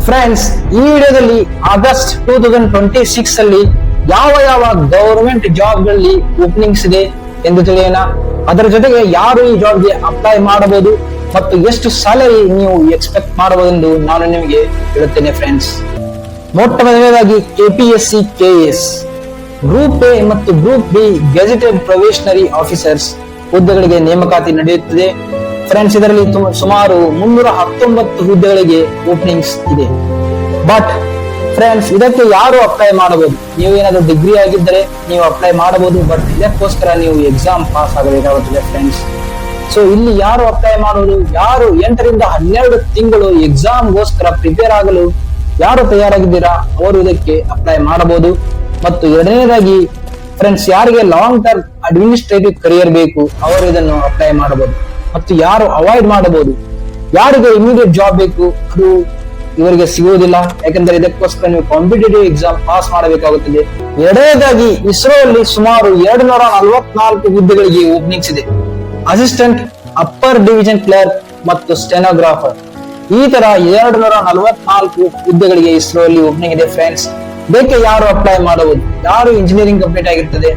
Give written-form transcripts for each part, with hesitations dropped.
Friends, ಈ ವಿಡಿಯೋದಲ್ಲಿ August 2026 ಅಲ್ಲಿ ಯಾವ ಯಾವ ಗವರ್ಮೆಂಟ್ ಜಾಬ್ ಗಳಲ್ಲಿ ಓಪನಿಂಗ್ಸ್ ಇದೆ ಎಂದು ತಿಳಿಯೋಣ. ಅದರ ಜೊತೆಗೆ ಯಾರು ಈ ಜಾಬ್ಗೆ ಅಪ್ಲೈ ಮಾಡಬಹುದು ಮತ್ತು ಎಷ್ಟು ಸ್ಯಾಲರಿ ನೀವು ಎಕ್ಸ್ಪೆಕ್ಟ್ ಮಾಡಬಹುದು ಎಂದು ನಾನು ನಿಮಗೆ ಹೇಳುತ್ತೇನೆ. ಫ್ರೆಂಡ್ಸ್, ಮೊಟ್ಟ ಮೊದಲನೇದಾಗಿ KPSC KS ಗ್ರೂಪ್ ಎ ಮತ್ತು group B gazetted probationary officers ಹುದ್ದೆಗಳಿಗೆ ನೇಮಕಾತಿ ನಡೆಯುತ್ತಿದೆ. ಫ್ರೆಂಡ್ಸ್, ಇದರಲ್ಲಿ ಸುಮಾರು 319 ಹುದ್ದೆಗಳಿಗೆ ಓಪನಿಂಗ್ಸ್ ಇದೆ. ಬಟ್ ಫ್ರೆಂಡ್ಸ್, ಇದಕ್ಕೆ ಯಾರು ಅಪ್ಲೈ ಮಾಡಬಹುದು? ನೀವು ಏನಾದರೂ ಡಿಗ್ರಿ ಆಗಿದ್ದರೆ ನೀವು ಅಪ್ಲೈ ಮಾಡಬಹುದು, ಬಟ್ ಇದಕ್ಕೋಸ್ಕರ ನೀವು ಎಕ್ಸಾಮ್ ಪಾಸ್ ಆಗಬೇಕಾಗುತ್ತದೆ. ಫ್ರೆಂಡ್ಸ್, ಸೊ ಇಲ್ಲಿ ಯಾರು ಅಪ್ಲೈ ಮಾಡುವುದು? ಯಾರು 8 ರಿಂದ 12 ತಿಂಗಳು ಎಕ್ಸಾಮ್ಗೋಸ್ಕರ ಪ್ರಿಪೇರ್ ಆಗಲು ಯಾರು ತಯಾರಾಗಿದ್ದೀರಾ ಅವರು ಇದಕ್ಕೆ ಅಪ್ಲೈ ಮಾಡಬಹುದು. ಮತ್ತು ಎರಡನೇದಾಗಿ ಫ್ರೆಂಡ್ಸ್, ಯಾರಿಗೆ ಲಾಂಗ್ ಟರ್ಮ್ ಅಡ್ಮಿನಿಸ್ಟ್ರೇಟಿವ್ ಕರಿಯರ್ ಬೇಕು ಅವರು ಇದನ್ನು ಅಪ್ಲೈ ಮಾಡಬಹುದು. ಮತ್ತು ಯಾರು ಅವಾಯ್ಡ್ ಮಾಡಬಹುದು? ಯಾರಿಗೆ ಇಮಿಡಿಯೇಟ್ ಜಾಬ್ ಬೇಕು ಅದು ಇವರಿಗೆ ಸಿಗುವುದಿಲ್ಲ, ಯಾಕಂದ್ರೆ ಇದಕ್ಕೋಸ್ಕರ ನೀವು ಕಾಂಪಿಟೇಟಿವ್ ಎಕ್ಸಾಮ್ ಪಾಸ್ ಮಾಡಬೇಕಾಗುತ್ತದೆ. ಎರಡನೇದಾಗಿ ಇಸ್ರೋ ಅಲ್ಲಿ ಸುಮಾರು 244 ಹುದ್ದೆಗಳಿಗೆ ಓಪನಿಂಗ್ಸ್ ಇದೆ. ಅಸಿಸ್ಟೆಂಟ್, ಅಪ್ಪರ್ ಡಿವಿಷನ್ ಕ್ಲರ್ಕ್ ಮತ್ತು ಸ್ಟೆನೋಗ್ರಾಫರ್, ಈ ತರ 244 ಹುದ್ದೆಗಳಿಗೆ ಇಸ್ರೋ ಅಲ್ಲಿ ಓಪನಿಂಗ್ ಇದೆ. ಫ್ರೆಂಡ್ಸ್, ಇದಕ್ಕೆ ಯಾರು ಅಪ್ಲೈ ಮಾಡಬಹುದು? ಯಾರು ಇಂಜಿನಿಯರಿಂಗ್ ಕಂಪ್ಲೀಟ್ ಆಗಿರ್ತದೆ,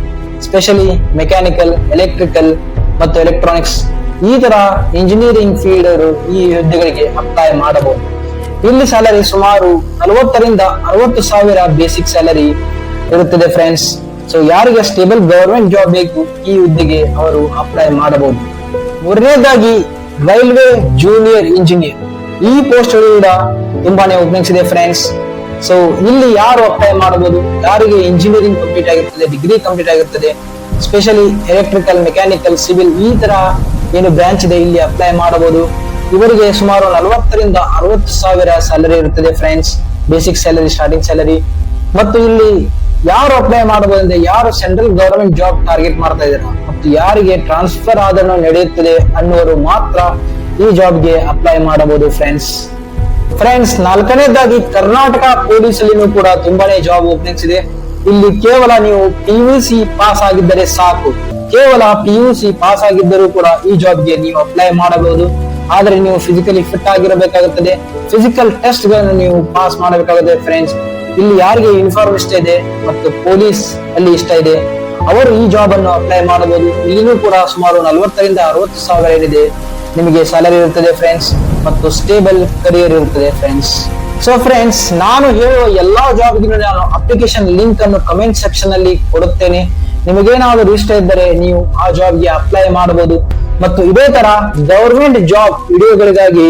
ಸ್ಪೆಷಲಿ ಮೆಕ್ಯಾನಿಕಲ್, ಎಲೆಕ್ಟ್ರಿಕಲ್ ಮತ್ತು ಎಲೆಕ್ಟ್ರಾನಿಕ್ಸ್, ಈ ತರ ಇಂಜಿನಿಯರಿಂಗ್ ಫೀಲ್ಡ್ ಅವರು ಈ ಹುದ್ದೆಗಳಿಗೆ ಅಪ್ಲೈ ಮಾಡಬಹುದು. ಇಲ್ಲಿ ಸ್ಯಾಲರಿ ಸುಮಾರು 40 ರಿಂದ 60 ಸಾವಿರ ಬೇಸಿಕ್ ಸ್ಯಾಲರಿ ಇರುತ್ತದೆ. ಫ್ರೆಂಡ್ಸ್, ಸೊ ಯಾರಿಗೆ ಸ್ಟೇಬಲ್ ಗವರ್ಮೆಂಟ್ ಜಾಬ್ ಬೇಕು ಈ ಹುದ್ದೆಗೆ ಅವರು ಅಪ್ಲೈ ಮಾಡಬಹುದು. ಮೂರನೇದಾಗಿ ರೈಲ್ವೆ ಜೂನಿಯರ್ ಇಂಜಿನಿಯರ್, ಈ ಪೋಸ್ಟ್ ಕೂಡ ತುಂಬಾನೇ ಓಪನಿಂಗ್ಸ್ ಇದೆ. ಫ್ರೆಂಡ್ಸ್, ಸೊ ಇಲ್ಲಿ ಯಾರು ಅಪ್ಲೈ ಮಾಡಬಹುದು? ಯಾರಿಗೆ ಇಂಜಿನಿಯರಿಂಗ್ ಕಂಪ್ಲೀಟ್ ಆಗಿರ್ತದೆ, ಡಿಗ್ರಿ ಕಂಪ್ಲೀಟ್ ಆಗಿರ್ತದೆ, ಸ್ಪೆಷಲಿ ಎಲೆಕ್ಟ್ರಿಕಲ್, ಮೆಕ್ಯಾನಿಕಲ್, ಸಿವಿಲ್, ಈ ತರ ಏನು ಬ್ರಾಂಚ್ ಇದೆ ಇಲ್ಲಿ ಅಪ್ಲೈ ಮಾಡಬಹುದು. ಇವರಿಗೆ ಸುಮಾರು 40 ರಿಂದ 60 ಸಾವಿರ ಸ್ಯಾಲರಿ ಇರುತ್ತದೆ. Friends, basic salary, starting salary. ಮತ್ತು ಇಲ್ಲಿ ಯಾರು ಅಪ್ಲೈ ಮಾಡಬಹುದು ಅಂದ್ರೆ ಯಾರು ಸೆಂಟ್ರಲ್ ಗವರ್ಮೆಂಟ್ ಜಾಬ್ ಟಾರ್ಗೆಟ್ ಮಾಡ್ತಾ ಇದ್ದಾರೆ ಮತ್ತು ಯಾರಿಗೆ ಟ್ರಾನ್ಸ್ಫರ್ ಆದರೂ ನಡೆಯುತ್ತದೆ ಅನ್ನುವರು ಮಾತ್ರ ಈ ಜಾಬ್ಗೆ ಅಪ್ಲೈ ಮಾಡಬಹುದು. ಫ್ರೆಂಡ್ಸ್, ನಾಲ್ಕನೇದಾಗಿ ಕರ್ನಾಟಕ ಪೊಲೀಸ್ ಅಲ್ಲಿನೂ ಕೂಡ ತುಂಬಾನೇ ಜಾಬ್ ಓಪನಿಂಗ್ಸ್ ಇದೆ. ಇಲ್ಲಿ ಕೇವಲ ನೀವು PUC ಪಾಸ್ ಆಗಿದ್ದರೆ ಸಾಕು. ಕೇವಲ PUC ಪಾಸ್ ಆಗಿದ್ದರೂ ಕೂಡ ಈ ಜಾಬ್ಗೆ ನೀವು ಅಪ್ಲೈ ಮಾಡಬಹುದು. ಆದ್ರೆ ನೀವು ಫಿಸಿಕಲಿ ಫಿಟ್ ಆಗಿರಬೇಕಾಗುತ್ತದೆ. ಫಿಸಿಕಲ್ ಟೆಸ್ಟ್ ಗಳನ್ನು ನೀವು ಪಾಸ್ ಮಾಡಬೇಕಾಗುತ್ತದೆ. ಫ್ರೆಂಡ್ಸ್, ಇಲ್ಲಿ ಯಾರಿಗೆ ಯೂನಿಫಾರ್ಮ್ ಇಷ್ಟ ಇದೆ ಮತ್ತು ಪೊಲೀಸ್ ಅಲ್ಲಿ ಇಷ್ಟ ಇದೆ ಅವರು ಈ ಜಾಬ್ ಅನ್ನು ಅಪ್ಲೈ ಮಾಡಬಹುದು. ಇಲ್ಲಿನೂ ಕೂಡ ಸುಮಾರು 40 ರಿಂದ 60 ಸಾವಿರ ಏನಿದೆ ನಿಮಗೆ ಸ್ಯಾಲರಿ ಇರುತ್ತದೆ. ಫ್ರೆಂಡ್ಸ್, ಮತ್ತು ಸ್ಟೇಬಲ್ ಕರಿಯರ್ ಇರುತ್ತದೆ. ಸೊ ಫ್ರೆಂಡ್ಸ್, ನಾನು ಹೇಳುವ ಎಲ್ಲಾ ಜಾಬ್ಗೆ ನಾನು ಅಪ್ಲಿಕೇಶನ್ ಲಿಂಕ್ ಅನ್ನು ಕಮೆಂಟ್ ಸೆಕ್ಷನ್ ಅಲ್ಲಿ ಕೊಡುತ್ತೇನೆ. ನಿಮಗೇನಾದರೂ ಇಷ್ಟ ಇದ್ದರೆ ನೀವು ಆ ಜಾಬ್ಗೆ ಅಪ್ಲೈ ಮಾಡಬಹುದು. ಮತ್ತು ಇದೇ ತರ ಗವರ್ಮೆಂಟ್ ಜಾಬ್ ವಿಡಿಯೋಗಳಿಗಾಗಿ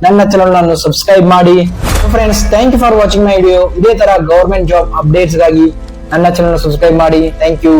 ನನ್ನ ಚಾನಲ್ ಅನ್ನು ಸಬ್ಸ್ಕ್ರೈಬ್ ಮಾಡಿ. Friends, thank you for watching my video. ಇದೇ ತರ ಗವರ್ಮೆಂಟ್ ಜಾಬ್ ಅಪ್ಡೇಟ್ಸ್ ಗಾಗಿ ನನ್ನ ಚಾನಲ್ ಸಬ್ಸ್ಕ್ರೈಬ್ ಮಾಡಿ. Thank you.